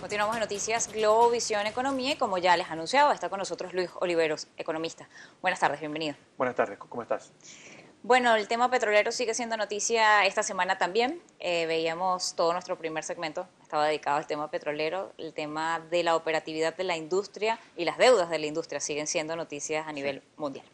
Continuamos en Noticias Globovisión Economía y como ya les anunciaba, está con nosotros Luis Oliveros, economista. Buenas tardes, bienvenido. Buenas tardes, ¿cómo estás? Bueno, el tema petrolero sigue siendo noticia esta semana también. Veíamos todo nuestro primer segmento, estaba dedicado al tema petrolero, el tema de la operatividad de la industria y las deudas de la industria siguen siendo noticias a nivel mundial.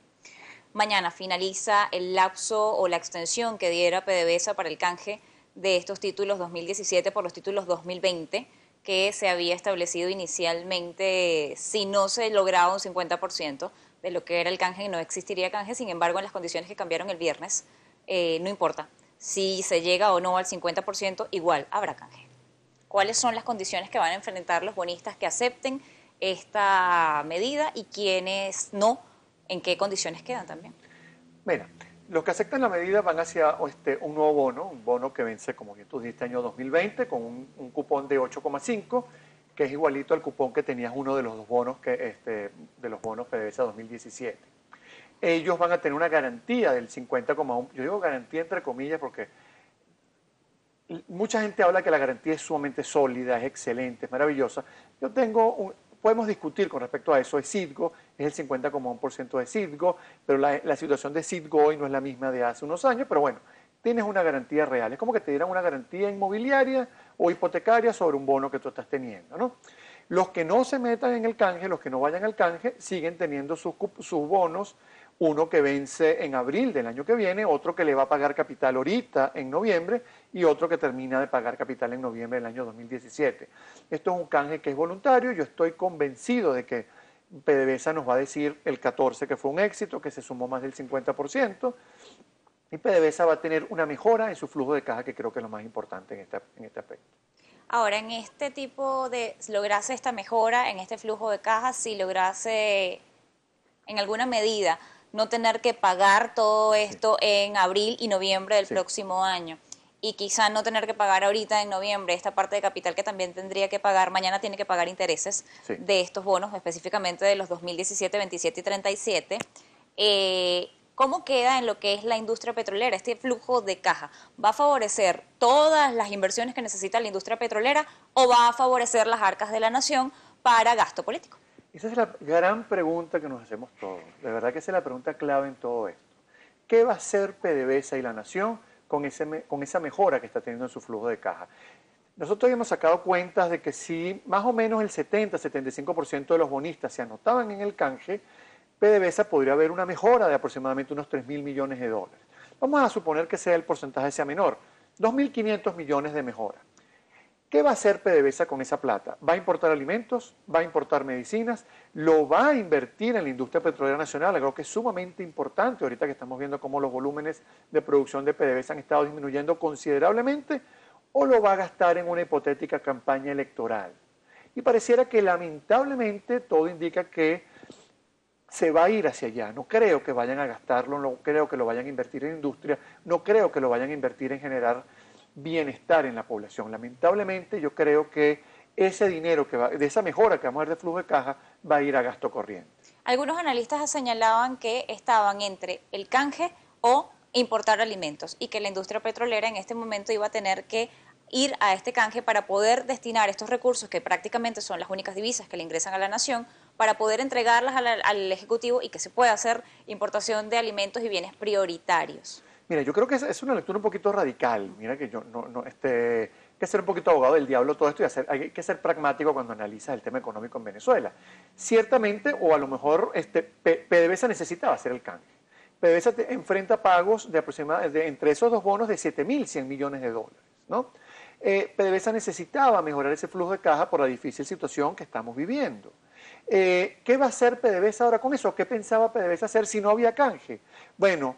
Mañana finaliza el lapso o la extensión que diera PDVSA para el canje de estos títulos 2017 por los títulos 2020, que se había establecido inicialmente. Si no se lograba un 50% de lo que era el canje, no existiría canje. Sin embargo, en las condiciones que cambiaron el viernes, no importa si se llega o no al 50%, igual habrá canje. ¿Cuáles son las condiciones que van a enfrentar los bonistas que acepten esta medida y quienes no? ¿En qué condiciones quedan también? Mira, los que aceptan la medida van hacia un nuevo bono, un bono que vence, como bien tú dijiste, año 2020, con un cupón de 8,5, que es igualito al cupón que tenías uno de los dos bonos, de los bonos PDVSA 2017. Ellos van a tener una garantía del 50,1, yo digo garantía entre comillas porque mucha gente habla que la garantía es sumamente sólida, es excelente, es maravillosa. Yo tengo podemos discutir con respecto a eso. Es Citgo, es el 50,1% de Citgo, pero la situación de Citgo hoy no es la misma de hace unos años, pero bueno, tienes una garantía real. Es como que te dieran una garantía inmobiliaria o hipotecaria sobre un bono que tú estás teniendo, ¿no? Los que no se metan en el canje, los que no vayan al canje, siguen teniendo sus bonos, uno que vence en abril del año que viene, otro que le va a pagar capital ahorita en noviembre y otro que termina de pagar capital en noviembre del año 2017. Esto es un canje que es voluntario, yo estoy convencido de que PDVSA nos va a decir el 14 que fue un éxito, que se sumó más del 50%, y PDVSA va a tener una mejora en su flujo de caja, que creo que es lo más importante en este aspecto. Ahora, en este tipo de, lograse esta mejora en este flujo de caja, si lograse en alguna medida no tener que pagar todo esto en abril y noviembre del próximo año, y quizá no tener que pagar ahorita en noviembre esta parte de capital que también tendría que pagar, mañana tiene que pagar intereses de estos bonos, específicamente de los 2017, 27 y 37, ¿cómo queda en lo que es la industria petrolera? ¿Este flujo de caja va a favorecer todas las inversiones que necesita la industria petrolera o va a favorecer las arcas de la nación para gasto político? Esa es la gran pregunta que nos hacemos todos. De verdad que esa es la pregunta clave en todo esto. ¿Qué va a hacer PDVSA y la nación con esa mejora que está teniendo en su flujo de caja? Nosotros hemos sacado cuentas de que si más o menos el 70-75% de los bonistas se anotaban en el canje, PDVSA podría haber una mejora de aproximadamente unos 3.000 millones de dólares. Vamos a suponer que el porcentaje sea menor, 2.500 millones de mejora. ¿Qué va a hacer PDVSA con esa plata? ¿Va a importar alimentos? ¿Va a importar medicinas? ¿Lo va a invertir en la industria petrolera nacional? Algo que es sumamente importante ahorita que estamos viendo cómo los volúmenes de producción de PDVSA han estado disminuyendo considerablemente, ¿o lo va a gastar en una hipotética campaña electoral? Y pareciera que lamentablemente todo indica que se va a ir hacia allá. No creo que vayan a gastarlo, no creo que lo vayan a invertir en industria, no creo que lo vayan a invertir en generar bienestar en la población. Lamentablemente yo creo que ese dinero de esa mejora que vamos a ver de flujo de caja va a ir a gasto corriente. Algunos analistas señalaban que estaban entre el canje o importar alimentos y que la industria petrolera en este momento iba a tener que ir a este canje para poder destinar estos recursos, que prácticamente son las únicas divisas que le ingresan a la nación, para poder entregarlas al Ejecutivo y que se pueda hacer importación de alimentos y bienes prioritarios. Mira, yo creo que es una lectura un poquito radical. Mira que yo hay que ser un poquito abogado del diablo todo esto y hay que ser pragmático cuando analizas el tema económico en Venezuela. Ciertamente, o a lo mejor PDVSA necesitaba hacer el canje. PDVSA enfrenta pagos de aproximadamente entre esos dos bonos de 7.100 millones de dólares, ¿no? PDVSA necesitaba mejorar ese flujo de caja por la difícil situación que estamos viviendo. ¿Qué va a hacer PDVSA ahora con eso? ¿Qué pensaba PDVSA hacer si no había canje? Bueno,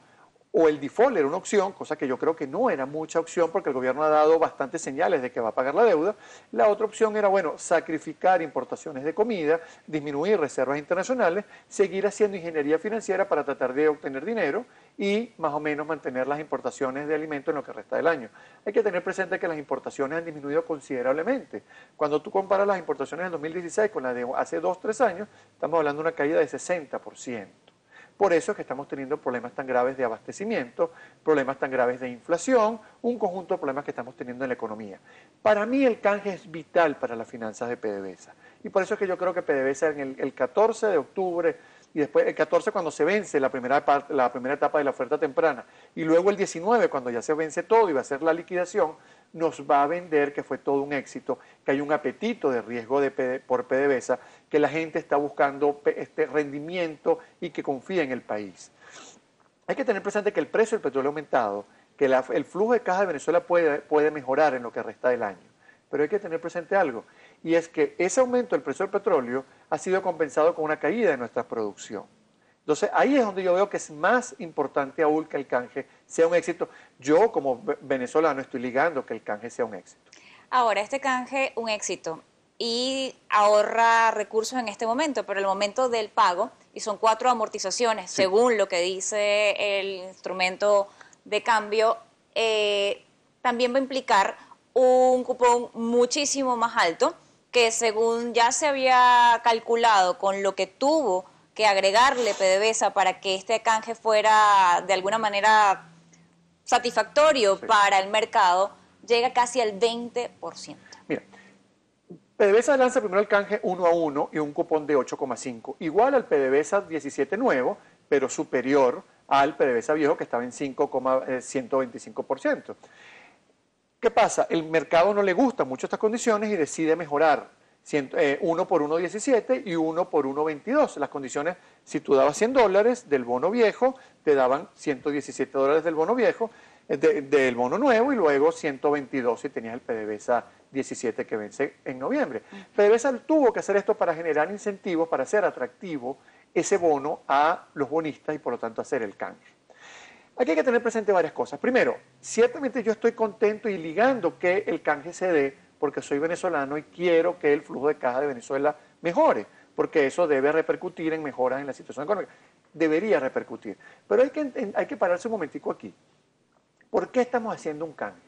o el default era una opción, cosa que yo creo que no era mucha opción porque el gobierno ha dado bastantes señales de que va a pagar la deuda. La otra opción era, bueno, sacrificar importaciones de comida, disminuir reservas internacionales, seguir haciendo ingeniería financiera para tratar de obtener dinero y más o menos mantener las importaciones de alimentos en lo que resta del año. Hay que tener presente que las importaciones han disminuido considerablemente. Cuando tú comparas las importaciones del 2016 con las de hace 2 o 3 años, estamos hablando de una caída de 60%. Por eso es que estamos teniendo problemas tan graves de abastecimiento, problemas tan graves de inflación, un conjunto de problemas que estamos teniendo en la economía. Para mí el canje es vital para las finanzas de PDVSA. Y por eso es que yo creo que PDVSA en el 14 de octubre y después el 14 cuando se vence la primera etapa de la oferta temprana y luego el 19 cuando ya se vence todo y va a ser la liquidación, nos va a vender que fue todo un éxito, que hay un apetito de riesgo por PDVSA, que la gente está buscando este rendimiento y que confía en el país. Hay que tener presente que el precio del petróleo ha aumentado, que el flujo de caja de Venezuela puede mejorar en lo que resta del año. Pero hay que tener presente algo, y es que ese aumento del precio del petróleo ha sido compensado con una caída de nuestra producción. Entonces, ahí es donde yo veo que es más importante aún que el canje sea un éxito. Yo, como venezolano, estoy ligando que el canje sea un éxito. Ahora, este canje, un éxito, y ahorra recursos en este momento, pero el momento del pago, y son 4 amortizaciones, sí, según lo que dice el instrumento de cambio, también va a implicar un cupón muchísimo más alto, que según ya se había calculado con lo que tuvo que agregarle PDVSA para que este canje fuera de alguna manera satisfactorio, sí, para el mercado, llega casi al 20%. Mira, PDVSA lanza primero el canje 1-1 y un cupón de 8,5, igual al PDVSA 17 nuevo, pero superior al PDVSA viejo que estaba en 5,125%. ¿Qué pasa? El mercado no le gusta mucho estas condiciones y decide mejorar 1 por 1,17 y 1 por 1,22. Las condiciones, si tú dabas $100 del bono viejo, te daban $117 del bono viejo, del bono nuevo, y luego 122 si tenías el PDVSA 17 que vence en noviembre. PDVSA tuvo que hacer esto para generar incentivos, para hacer atractivo ese bono a los bonistas y por lo tanto hacer el canje. Aquí hay que tener presente varias cosas. Primero, ciertamente yo estoy contento y ligando que el canje se dé porque soy venezolano y quiero que el flujo de caja de Venezuela mejore, porque eso debe repercutir en mejoras en la situación económica. Debería repercutir. Pero hay que pararse un momentico aquí. ¿Por qué estamos haciendo un canje?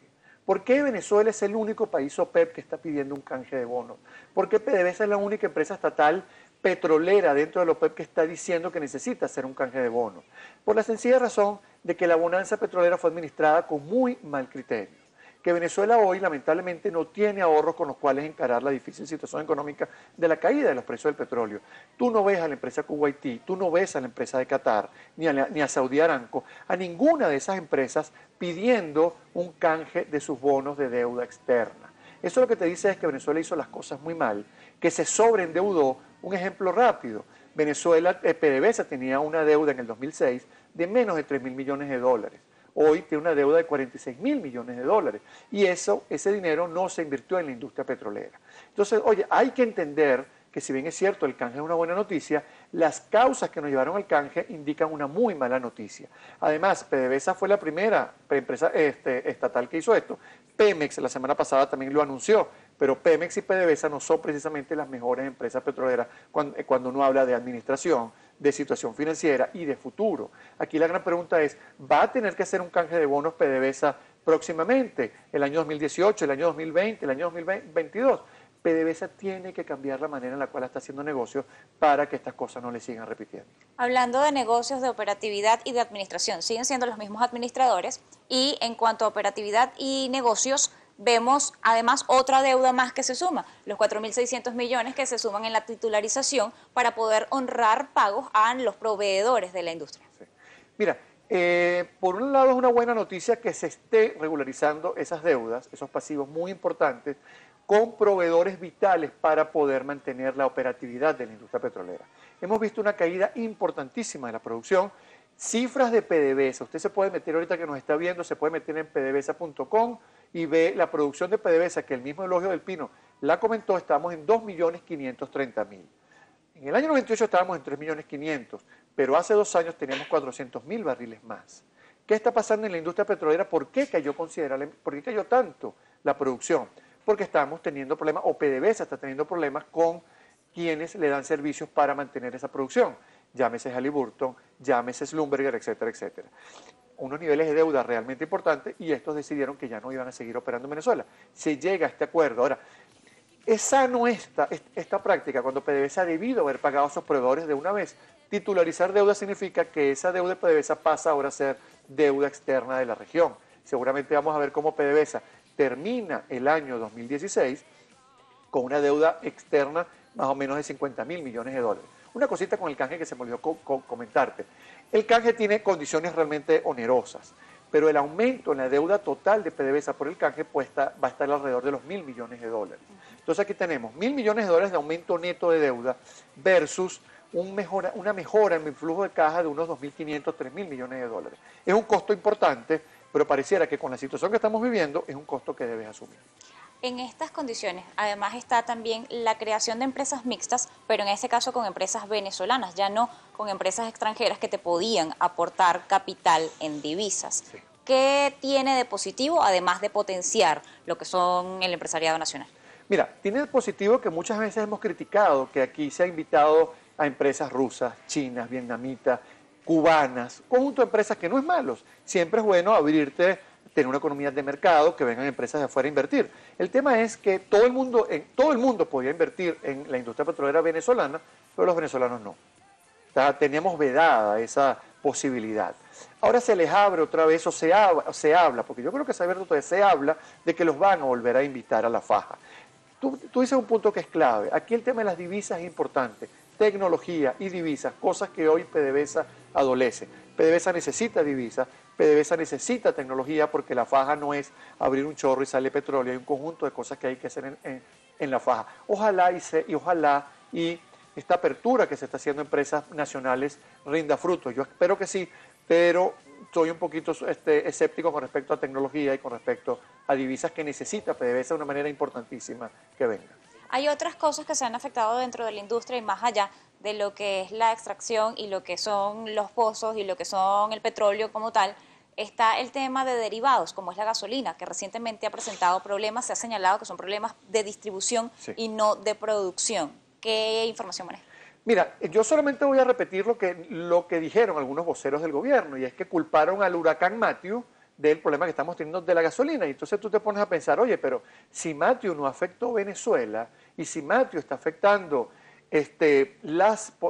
¿Por qué Venezuela es el único país OPEP que está pidiendo un canje de bonos? ¿Por qué PDVSA es la única empresa estatal petrolera dentro de la OPEP que está diciendo que necesita hacer un canje de bonos? Por la sencilla razón de que la bonanza petrolera fue administrada con muy mal criterio, que Venezuela hoy lamentablemente no tiene ahorros con los cuales encarar la difícil situación económica de la caída de los precios del petróleo. Tú no ves a la empresa Kuwaití, tú no ves a la empresa de Qatar, ni a Saudi Aramco, a ninguna de esas empresas pidiendo un canje de sus bonos de deuda externa. Eso lo que te dice es que Venezuela hizo las cosas muy mal, que se sobreendeudó. Un ejemplo rápido, Venezuela, PDVSA tenía una deuda en el 2006 de menos de 3.000 millones de dólares. Hoy tiene una deuda de 46.000 millones de dólares. Y ese dinero no se invirtió en la industria petrolera. Entonces, oye, hay que entender que si bien es cierto el canje es una buena noticia, las causas que nos llevaron al canje indican una muy mala noticia. Además, PDVSA fue la primera empresa estatal que hizo esto. Pemex la semana pasada también lo anunció, pero Pemex y PDVSA no son precisamente las mejores empresas petroleras cuando uno habla de administración, de situación financiera y de futuro. Aquí la gran pregunta es, ¿va a tener que hacer un canje de bonos PDVSA próximamente? ¿El año 2018, el año 2020, el año 2022? PDVSA tiene que cambiar la manera en la cual está haciendo negocios para que estas cosas no le sigan repitiendo. Hablando de negocios, de operatividad y de administración, siguen siendo los mismos administradores, y en cuanto a operatividad y negocios, vemos además otra deuda más que se suma, los 4.600 millones que se suman en la titularización para poder honrar pagos a los proveedores de la industria. Sí. Mira, por un lado es una buena noticia que se esté regularizando esas deudas, esos pasivos muy importantes, con proveedores vitales para poder mantener la operatividad de la industria petrolera. Hemos visto una caída importantísima de la producción, cifras de PDVSA. Usted se puede meter, ahorita que nos está viendo, se puede meter en pdvsa.com y ve la producción de PDVSA, que el mismo Elogio del Pino la comentó, estamos en 2.530.000. En el año 98 estábamos en 3.500.000, pero hace 2 años teníamos 400.000 barriles más. ¿Qué está pasando en la industria petrolera? ¿Por qué cayó tanto la producción? Porque estamos teniendo problemas, o PDVSA está teniendo problemas con quienes le dan servicios para mantener esa producción. Llámese Halliburton, llámese Schlumberger, etcétera, etcétera. Unos niveles de deuda realmente importantes, y estos decidieron que ya no iban a seguir operando en Venezuela. Se llega a este acuerdo. Ahora, es sano esta práctica cuando PDVSA ha debido haber pagado a sus proveedores de una vez. Titularizar deuda significa que esa deuda de PDVSA pasa ahora a ser deuda externa de la región. Seguramente vamos a ver cómo PDVSA termina el año 2016 con una deuda externa más o menos de 50.000 millones de dólares. Una cosita con el canje que se me olvidó comentarte. El canje tiene condiciones realmente onerosas, pero el aumento en la deuda total de PDVSA por el canje va a estar alrededor de los 1.000 millones de dólares. Entonces aquí tenemos 1.000 millones de dólares de aumento neto de deuda versus una mejora en mi flujo de caja de unos 2.500, 3.000 millones de dólares. Es un costo importante, pero pareciera que con la situación que estamos viviendo es un costo que debes asumir. En estas condiciones, además está también la creación de empresas mixtas, pero en este caso con empresas venezolanas, ya no con empresas extranjeras que te podían aportar capital en divisas. Sí. ¿Qué tiene de positivo, además de potenciar lo que son el empresariado nacional? Mira, tiene de positivo que muchas veces hemos criticado que aquí se ha invitado a empresas rusas, chinas, vietnamitas, cubanas, conjunto de empresas que no es malo. Siempre es bueno abrirte, tener una economía de mercado, que vengan empresas de afuera a invertir. El tema es que todo el mundo podía invertir en la industria petrolera venezolana, pero los venezolanos no. O sea, teníamos vedada esa posibilidad. Ahora se les abre otra vez, o se habla, porque yo creo que se ha abierto todavía, se habla de que los van a volver a invitar a la faja. Tú dices un punto que es clave. Aquí el tema de las divisas es importante. Tecnología y divisas, cosas que hoy PDVSA adolece. PDVSA necesita divisas, PDVSA necesita tecnología porque la faja no es abrir un chorro y sale petróleo, hay un conjunto de cosas que hay que hacer en la faja. Ojalá y esta apertura que se está haciendo en empresas nacionales rinda frutos. Yo espero que sí, pero soy un poquito escéptico con respecto a tecnología y con respecto a divisas que necesita PDVSA de una manera importantísima que venga. Hay otras cosas que se han afectado dentro de la industria y más allá de lo que es la extracción y lo que son los pozos y lo que son el petróleo como tal. Está el tema de derivados, como es la gasolina, que recientemente ha presentado problemas, se ha señalado que son problemas de distribución Sí. y no de producción. ¿Qué información maneja? Mira, yo solamente voy a repetir lo que dijeron algunos voceros del gobierno, y es que culparon al huracán Matthew del problema que estamos teniendo de la gasolina. Y entonces tú te pones a pensar, oye, pero si Matthew no afectó Venezuela y si Matthew está afectando,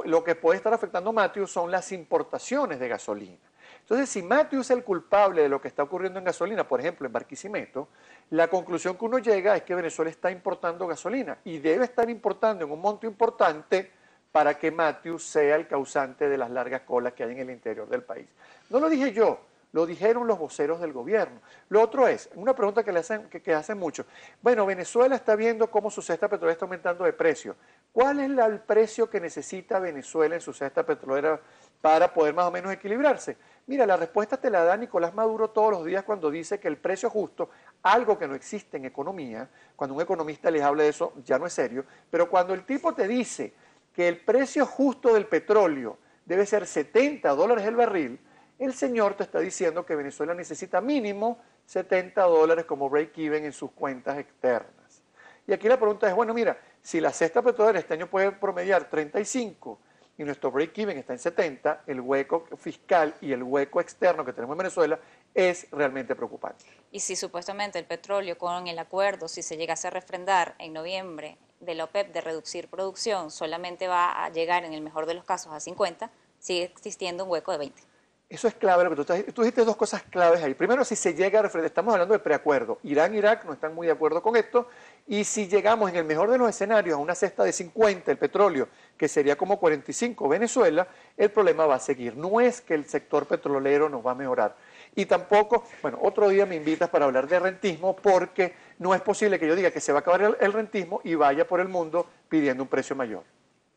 lo que puede estar afectando Matthew son las importaciones de gasolina. Entonces, si Matthew es el culpable de lo que está ocurriendo en gasolina, por ejemplo, en Barquisimeto, la conclusión que uno llega es que Venezuela está importando gasolina y debe estar importando en un monto importante para que Matthew sea el causante de las largas colas que hay en el interior del país. No lo dije yo, lo dijeron los voceros del gobierno. Lo otro es, una pregunta que hacen mucho. Bueno, Venezuela está viendo cómo su cesta petrolera está aumentando de precio. ¿Cuál es el precio que necesita Venezuela en su cesta petrolera para poder más o menos equilibrarse? Mira, la respuesta te la da Nicolás Maduro todos los días cuando dice que el precio justo, algo que no existe en economía, cuando un economista les habla de eso ya no es serio, pero cuando el tipo te dice que el precio justo del petróleo debe ser $70 el barril, el señor te está diciendo que Venezuela necesita mínimo $70 como break-even en sus cuentas externas. Y aquí la pregunta es, bueno, mira, si la cesta petrolera este año puede promediar 35 y nuestro break-even está en 70, el hueco fiscal y el hueco externo que tenemos en Venezuela es realmente preocupante. Y si supuestamente el petróleo con el acuerdo, si se llegase a refrendar en noviembre de la OPEP de reducir producción, solamente va a llegar en el mejor de los casos a 50, sigue existiendo un hueco de 20. Eso es clave, lo que tú dijiste dos cosas claves ahí. Primero, si se llega a refrendar, estamos hablando de preacuerdo. Irán y Irak no están muy de acuerdo con esto, y si llegamos en el mejor de los escenarios a una cesta de 50, el petróleo, que sería como 45 Venezuela, el problema va a seguir. No es que el sector petrolero nos va a mejorar. Y tampoco, bueno, otro día me invitas para hablar de rentismo, porque no es posible que yo diga que se va a acabar el rentismo y vaya por el mundo pidiendo un precio mayor.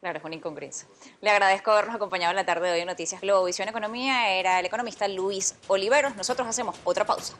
Claro, es una incongruencia. Le agradezco habernos acompañado en la tarde de hoy en Noticias Globovisión Economía. Era el economista Luis Oliveros. Nosotros hacemos otra pausa.